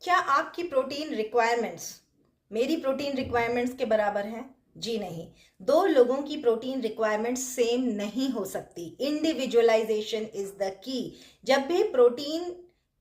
क्या आपकी protein requirements मेरी प्रोटीन रिक्वायरमेंट्स के बराबर हैं? जी नहीं। दो लोगों की प्रोटीन रिक्वायरमेंट सेम नहीं हो सकती। Individualisation is the key. जब भी प्रोटीन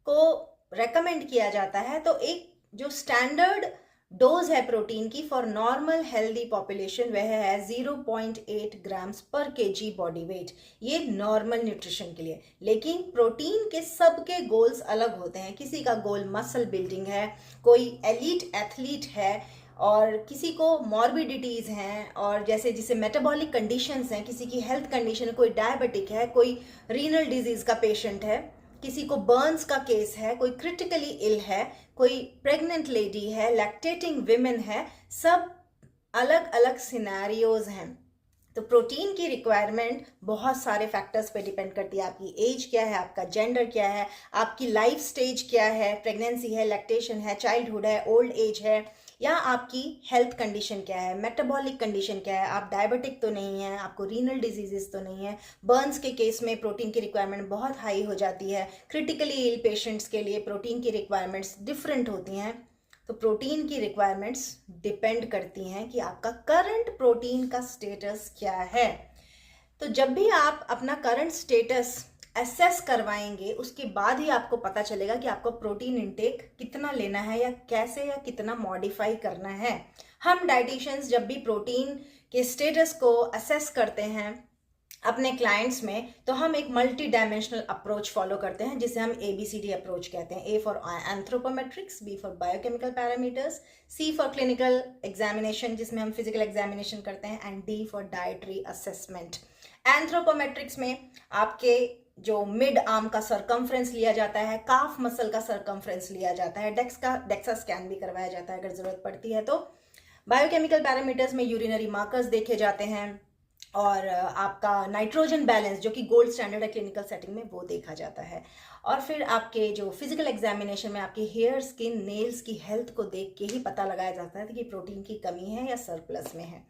को रेकमेंड किया जाता है तो एक जो स्टैंडर्ड डोज है प्रोटीन की फॉर नॉर्मल हेल्दी पॉपुलेशन वह है 0.8 ग्राम्स पर केजी बॉडी वेट। ये नॉर्मल न्यूट्रिशन के लिए। लेकिन प्रोटीन के सबके गोल्स अलग होते हैं। किसी का गोल मसल बिल्डिंग है, कोई एलीट एथलीट है, और किसी को मॉर्बिडिटीज़ हैं, और जैसे जिसे मेटाबॉलिक कंडीशंस हैं, किसी की हेल्थ कंडीशन है, कोई डायबिटिक है, कोई रीनल डिजीज़ का पेशेंट है, किसी को बर्न्स का केस है, कोई क्रिटिकली इल है, कोई प्रेग्नेंट लेडी है, लैक्टेटिंग विमेन है। सब अलग अलग सिनेरियोज हैं। तो प्रोटीन की रिक्वायरमेंट बहुत सारे फैक्टर्स पे डिपेंड करती है। आपकी एज क्या है, आपका जेंडर क्या है, आपकी लाइफ स्टेज क्या है, प्रेगनेंसी है, लैक्टेशन है, चाइल्डहुड है, ओल्ड एज है, या आपकी हेल्थ कंडीशन क्या है, मेटाबॉलिक कंडीशन क्या है, आप डायबिटिक तो नहीं है, आपको रीनल डिजीजेस तो नहीं है। बर्न्स के केस में प्रोटीन की रिक्वायरमेंट बहुत हाई हो जाती है। क्रिटिकली इल पेशेंट्स के लिए प्रोटीन की रिक्वायरमेंट्स डिफरेंट होती हैं। तो प्रोटीन की रिक्वायरमेंट्स डिपेंड करती हैं कि आपका करंट प्रोटीन का स्टेटस क्या है। तो जब भी आप अपना करंट स्टेटस एसेस करवाएंगे उसके बाद ही आपको पता चलेगा कि आपको प्रोटीन इंटेक कितना लेना है, या कैसे या कितना मॉडिफाई करना है। हम डाइटिशियंस जब भी प्रोटीन के स्टेटस को असेस करते हैं अपने क्लाइंट्स में, तो हम एक मल्टी डायमेंशनल अप्रोच फॉलो करते हैं जिसे हम ABCD अप्रोच कहते हैं। A for anthropometrics, B for biochemical parameters, C for clinical examination जिसमें हम फिजिकल एग्जामिनेशन करते हैं, and D for dietary assessment. Anthropometrics में आपके जो मिड आर्म का सरकमफ्रेंस लिया जाता है, काफ मसल का सरकमफ्रेंस लिया जाता है, डेक्सा स्कैन भी करवाया जाता है अगर जरूरत पड़ती है तो। बायोकेमिकल पैरामीटर्स में यूरिनरी मार्कर्स देखे जाते हैं, और आपका नाइट्रोजन बैलेंस जो कि गोल्ड स्टैंडर्ड है क्लिनिकल सेटिंग में, वो देखा जाता है। और फिर आपके जो फिजिकल एग्जामिनेशन में आपके हेयर, स्किन, नेल्स की हेल्थ को देख के ही पता लगाया जाता है कि प्रोटीन की कमी है या सरप्लस में है।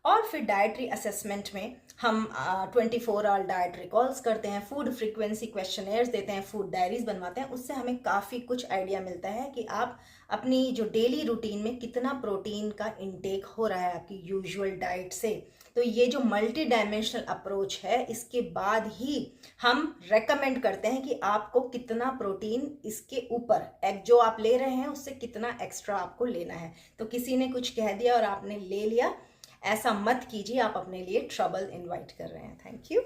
और फिर डाइटरी असेसमेंट में हम 24 आवर डाइट रिकॉल्स करते हैं, फूड फ्रीक्वेंसी क्वेश्चनेयर्स देते हैं, फूड डायरीज बनवाते हैं। उससे हमें काफ़ी कुछ आइडिया मिलता है कि आप अपनी जो डेली रूटीन में कितना प्रोटीन का इंटेक हो रहा है आपकी यूजुअल डाइट से। तो ये जो मल्टी डायमेंशनल अप्रोच है, इसके बाद ही हम रेकमेंड करते हैं कि आपको कितना प्रोटीन इसके ऊपर जो आप ले रहे हैं उससे कितना एक्स्ट्रा आपको लेना है। तो किसी ने कुछ कह दिया और आपने ले लिया, ऐसा मत कीजिए, आप अपने लिए ट्रबल इनवाइट कर रहे हैं। Thank you.